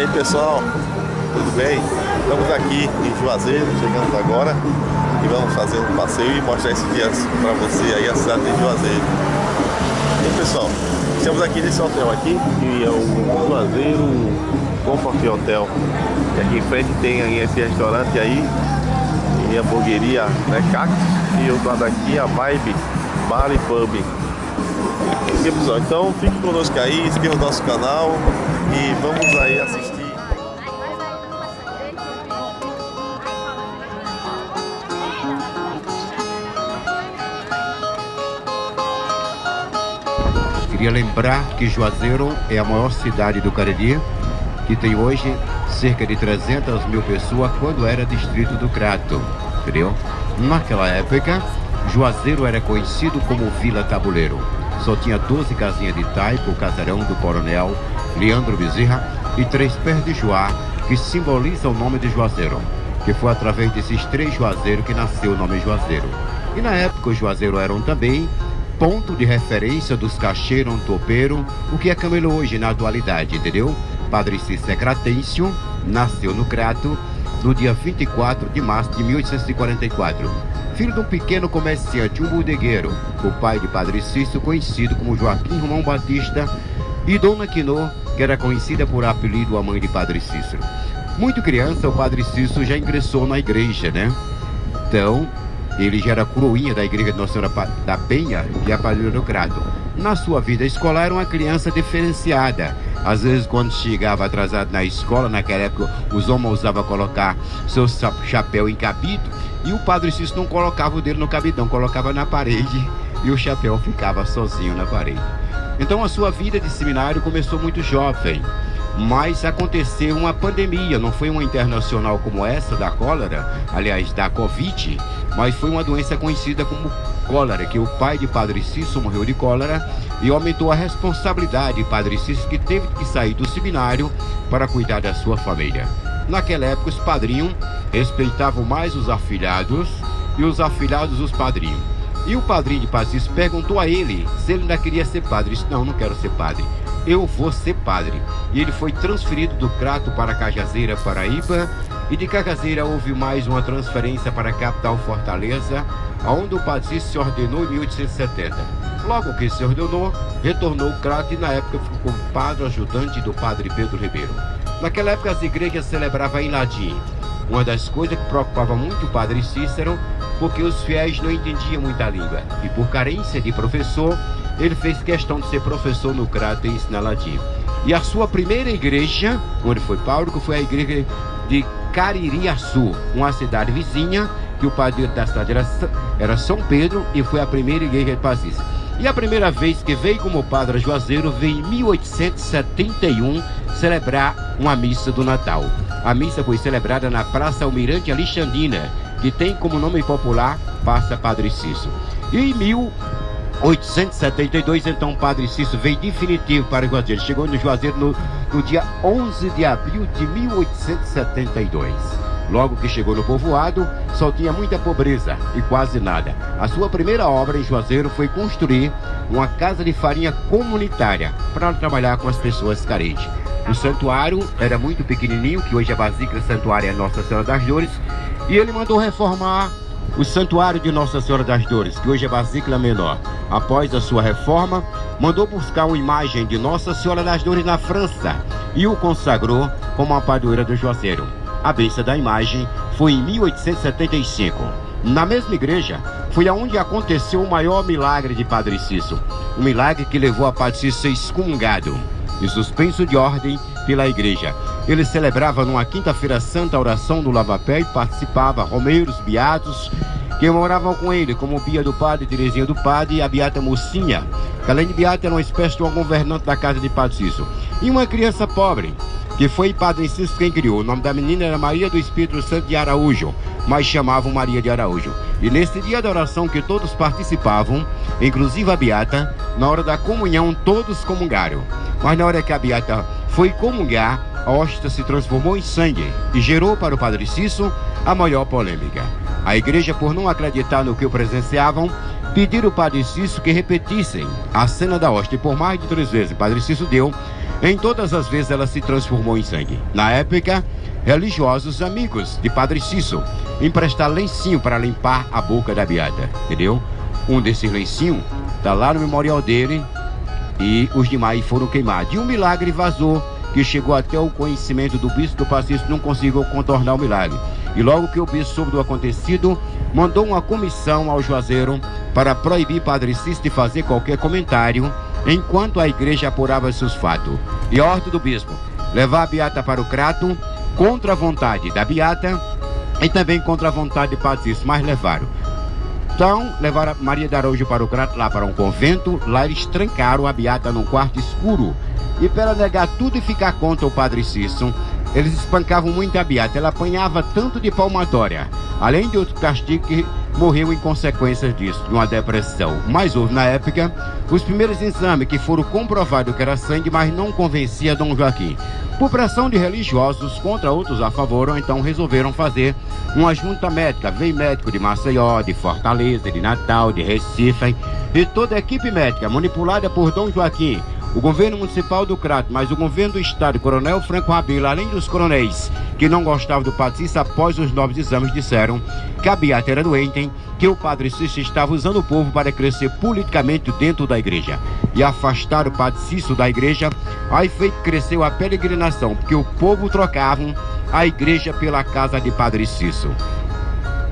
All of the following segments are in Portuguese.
aí pessoal, tudo bem? Estamos aqui em Juazeiro, chegamos agora e vamos fazer um passeio e mostrar esses dias para você aí a cidade de Juazeiro. E pessoal, estamos aqui nesse hotel aqui, que é o Juazeiro Comfort Hotel. E aqui em frente tem aí esse restaurante aí, e a hamburgueria, né, Cactus, e outro lado aqui a Vibe Bar e Pub. Ok, pessoal, então fique conosco aí, inscreva no nosso canal e vamos aí assistir. Queria lembrar que Juazeiro é a maior cidade do Cariri, que tem hoje cerca de 300 mil pessoas quando era distrito do Crato, entendeu? Naquela época, Juazeiro era conhecido como Vila Tabuleiro. Só tinha 12 casinhas de taipo, o casarão do coronel Leandro Bezerra e 3 pés de joá, que simbolizam o nome de Juazeiro, que foi através desses 3 Juazeiros que nasceu o nome Juazeiro. E na época os Juazeiros eram também ponto de referência dos cacheiros topeiros, o que é Camelo hoje na atualidade, entendeu? Padre Cícero Cratêncio nasceu no Crato no dia 24 de março de 1844. Filho de um pequeno comerciante, um bodegueiro, o pai de Padre Cícero, conhecido como Joaquim Romão Batista, e Dona Quinô, que era conhecida por apelido a mãe de Padre Cícero. Muito criança, o Padre Cícero já ingressou na igreja, né? Então, ele já era coroinha da igreja de Nossa Senhora da Penha e a padroeira do Crato. Na sua vida escolar, era uma criança diferenciada. Às vezes, quando chegava atrasado na escola, naquela época, os homens usavam colocar seu chapéu encabido, e o Padre Cícero não colocava o dele no cabidão, colocava na parede, e o chapéu ficava sozinho na parede. Então, a sua vida de seminário começou muito jovem, mas aconteceu uma pandemia, não foi uma internacional como essa da cólera, aliás, da Covid, mas foi uma doença conhecida como cólera, que o pai de Padre Cícero morreu de cólera e aumentou a responsabilidade de Padre Cícero, que teve que sair do seminário para cuidar da sua família. Naquela época, os padrinhos respeitavam mais os afilhados e os afilhados os padrinhos. E o padrinho de Padre Cícero perguntou a ele se ele ainda queria ser padre. Ele disse: não, não quero ser padre, eu vou ser padre. E ele foi transferido do Crato para Cajazeira, Paraíba, e de Cajazeira houve mais uma transferência para a capital Fortaleza, onde o Padre Cícero se ordenou em 1870. Logo que se ordenou, retornou ao Crato e na época ficou como padre ajudante do Padre Pedro Ribeiro. Naquela época as igrejas celebravam em latim, uma das coisas que preocupava muito o Padre Cícero, porque os fiéis não entendiam muita língua, e por carência de professor, ele fez questão de ser professor no Crato e ensinar latim. E a sua primeira igreja, onde foi pároco, foi a igreja de Caririaçu, uma cidade vizinha, que o padre da cidade era São Pedro, e foi a primeira igreja de Padre Cícero. E a primeira vez que veio como padre a Juazeiro veio em 1871 celebrar uma missa do Natal. A missa foi celebrada na Praça Almirante Alexandrina, que tem como nome popular Praça Padre Cícero. E em 1872, então, Padre Cícero veio definitivo para Juazeiro. Chegou no Juazeiro no dia 11 de abril de 1872. Logo que chegou no povoado, só tinha muita pobreza e quase nada. A sua primeira obra em Juazeiro foi construir uma casa de farinha comunitária para trabalhar com as pessoas carentes. O santuário era muito pequenininho, que hoje a Basílica Santuária é Nossa Senhora das Dores, e ele mandou reformar o Santuário de Nossa Senhora das Dores, que hoje é Basílica Menor. Após a sua reforma, mandou buscar uma imagem de Nossa Senhora das Dores na França e o consagrou como a padroeira do Juazeiro. A bênção da imagem foi em 1875. Na mesma igreja, foi aonde aconteceu o maior milagre de Padre Cícero. Um milagre que levou a Padre Cícero a ser excomungado e suspenso de ordem pela igreja. Ele celebrava numa quinta-feira santa a oração do lava-pé e participava romeiros, beatos, que moravam com ele, como Bia do Padre, Terezinha do Padre e a Beata Mocinha, que além de beata era uma espécie de uma governante da casa de Padre Cícero. E uma criança pobre, que foi Padre Cícero quem criou. O nome da menina era Maria do Espírito Santo de Araújo, mas chamavam Maria de Araújo. E nesse dia da oração que todos participavam, inclusive a beata, na hora da comunhão todos comungaram. Mas na hora que a beata foi comungar, a hóstia se transformou em sangue e gerou para o Padre Cícero a maior polêmica. A igreja, por não acreditar no que o presenciavam, pediram ao Padre Cícero que repetissem a cena da hóstia. E por mais de 3 vezes o Padre Cícero deu, Em todas as vezes ela se transformou em sangue. Na época, religiosos amigos de Padre Cício emprestaram lencinho para limpar a boca da beata, entendeu? Um desses lencinhos está lá no memorial dele e os demais foram queimados. E um milagre vazou, que chegou até o conhecimento do bispo do Padre Cício, não conseguiu contornar o milagre. E logo que o bispo soube do acontecido, mandou uma comissão ao Juazeiro para proibir Padre Cício de fazer qualquer comentário enquanto a igreja apurava seus fatos. E a ordem do bispo, levar a beata para o crato, contra a vontade da beata e também contra a vontade de Padre Cício, mas levaram. Então, levaram a Maria de Araújo para o crato, lá para um convento. Lá eles trancaram a beata num quarto escuro. E para negar tudo e ficar contra o Padre Cício, eles espancavam muito a beata. Ela apanhava tanto de palmatória, além de outro castigo, que morreu em consequência disso, de uma depressão. Mas houve na época os primeiros exames que foram comprovados que era sangue, mas não convencia Dom Joaquim. Por pressão de religiosos contra outros a favor, então resolveram fazer uma junta médica. Veio médico de Maceió, de Fortaleza, de Natal, de Recife, e toda a equipe médica manipulada por Dom Joaquim, o governo municipal do Crato, mas o governo do estado, Coronel Franco Rabelo, além dos coronéis que não gostavam do Padre Cício, após os novos exames disseram que a beata era doente, que o Padre Cício estava usando o povo para crescer politicamente dentro da igreja e afastar o Padre Cício da igreja. Aí foi que cresceu a peregrinação, porque o povo trocava a igreja pela casa de Padre Cício.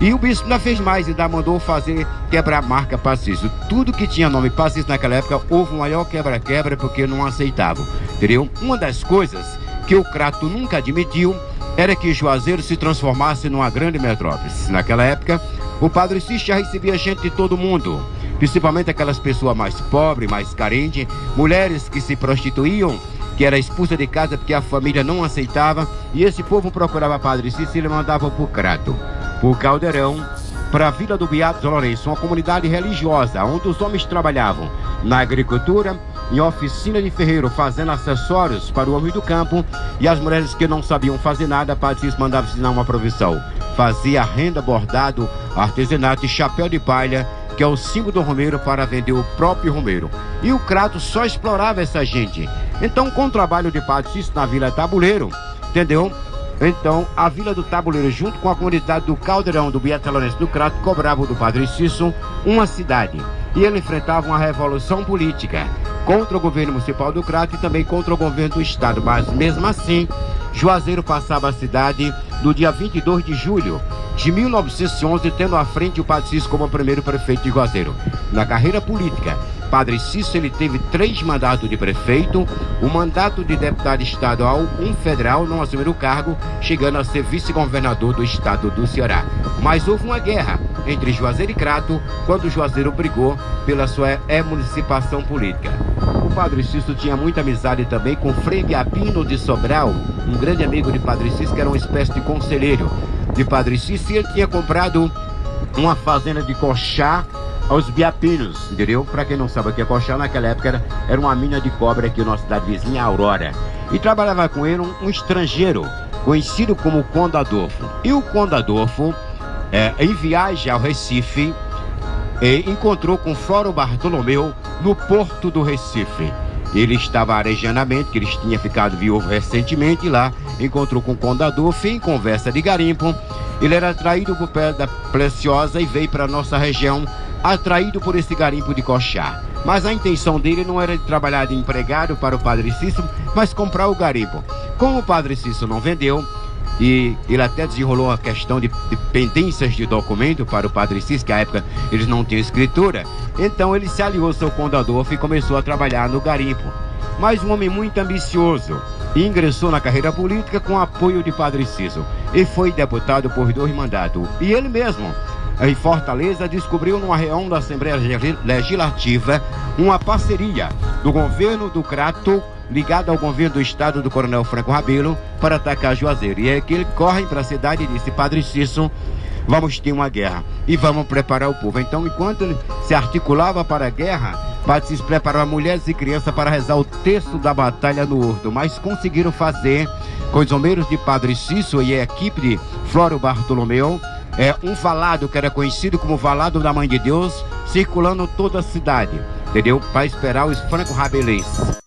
E o bispo ainda fez mais, ainda mandou fazer quebrar a marca Padre Cício. Tudo que tinha nome Padre Cício naquela época, houve um maior quebra-quebra porque não aceitavam, entendeu? Uma das coisas que o Crato nunca admitiu era que Juazeiro se transformasse numa grande metrópole. Naquela época, o Padre Cício já recebia gente de todo mundo, principalmente aquelas pessoas mais pobres, mais carentes, mulheres que se prostituíam, que era expulsa de casa porque a família não aceitava, e esse povo procurava Padre Cício e ele mandava para o Crato, por Caldeirão, para a Vila do Beato Lourenço, uma comunidade religiosa, onde os homens trabalhavam na agricultura, em oficina de ferreiro, fazendo acessórios para o homem do campo, e as mulheres que não sabiam fazer nada, Padre Cício mandava ensinar uma profissão. Fazia renda, bordado, artesanato e chapéu de palha, que é o símbolo do romeiro, para vender o próprio romeiro. E o Crato só explorava essa gente. Então, com o trabalho de Padre Cício na Vila Tabuleiro, entendeu? Então, a Vila do Tabuleiro, junto com a comunidade do Caldeirão, do Beato Lourenço do Crato, cobrava do Padre Cício uma cidade. E ele enfrentava uma revolução política contra o governo municipal do Crato e também contra o governo do estado. Mas, mesmo assim, Juazeiro passava a cidade no dia 22 de julho de 1911, tendo à frente o Padre Cício como primeiro prefeito de Juazeiro. Na carreira política, Padre Cício ele teve 3 mandatos de prefeito, o mandato de deputado estadual, um federal, não assumiu o cargo, chegando a ser vice-governador do estado do Ceará. Mas houve uma guerra entre Juazeiro e Crato, quando Juazeiro brigou pela sua emancipação política. O Padre Cício tinha muita amizade também com Frei Biapino de Sobral, um grande amigo de Padre Cício, que era uma espécie de conselheiro de Padre Cício, e ele tinha comprado uma fazenda de Coxá aos Biapinos, entendeu? Para quem não sabe o que é Coxá, naquela época era uma mina de cobre aqui na cidade vizinha, Aurora. E trabalhava com ele um estrangeiro, conhecido como Conde Adolfo. E o Conde Adolfo, em viagem ao Recife, encontrou com Floro Bartolomeu no porto do Recife. Ele estava arejanamente, que eles tinham ficado viúvo recentemente, e lá encontrou com o Conde Adolfo em conversa de garimpo. Ele era atraído por pedra preciosa e veio para a nossa região, atraído por esse garimpo de Coxá. Mas a intenção dele não era de trabalhar de empregado para o Padre Cício, mas comprar o garimpo. Como o Padre Cício não vendeu, e ele até desenrolou a questão de pendências de documento para o Padre Cício, que à época eles não tinham escritura, então ele se aliou ao seu Conde Adolfo e começou a trabalhar no garimpo. Mas um homem muito ambicioso, e ingressou na carreira política com apoio de Padre Cício, e foi deputado por 2 mandatos. E ele mesmo, em Fortaleza, descobriu numa reunião da Assembleia Legislativa uma parceria do governo do Crato ligado ao governo do estado do Coronel Franco Rabelo para atacar Juazeiro. E é que ele corre para a cidade e disse: Padre Cício, vamos ter uma guerra e vamos preparar o povo. Então, enquanto ele se articulava para a guerra, Padre Cício preparava mulheres e crianças para rezar o texto da batalha no Horto. Mas conseguiram fazer, com os homeiros de Padre Cício e a equipe de Floro Bartolomeu, um valado que era conhecido como Valado da Mãe de Deus, circulando toda a cidade, entendeu? Para esperar os franco-rabelenses.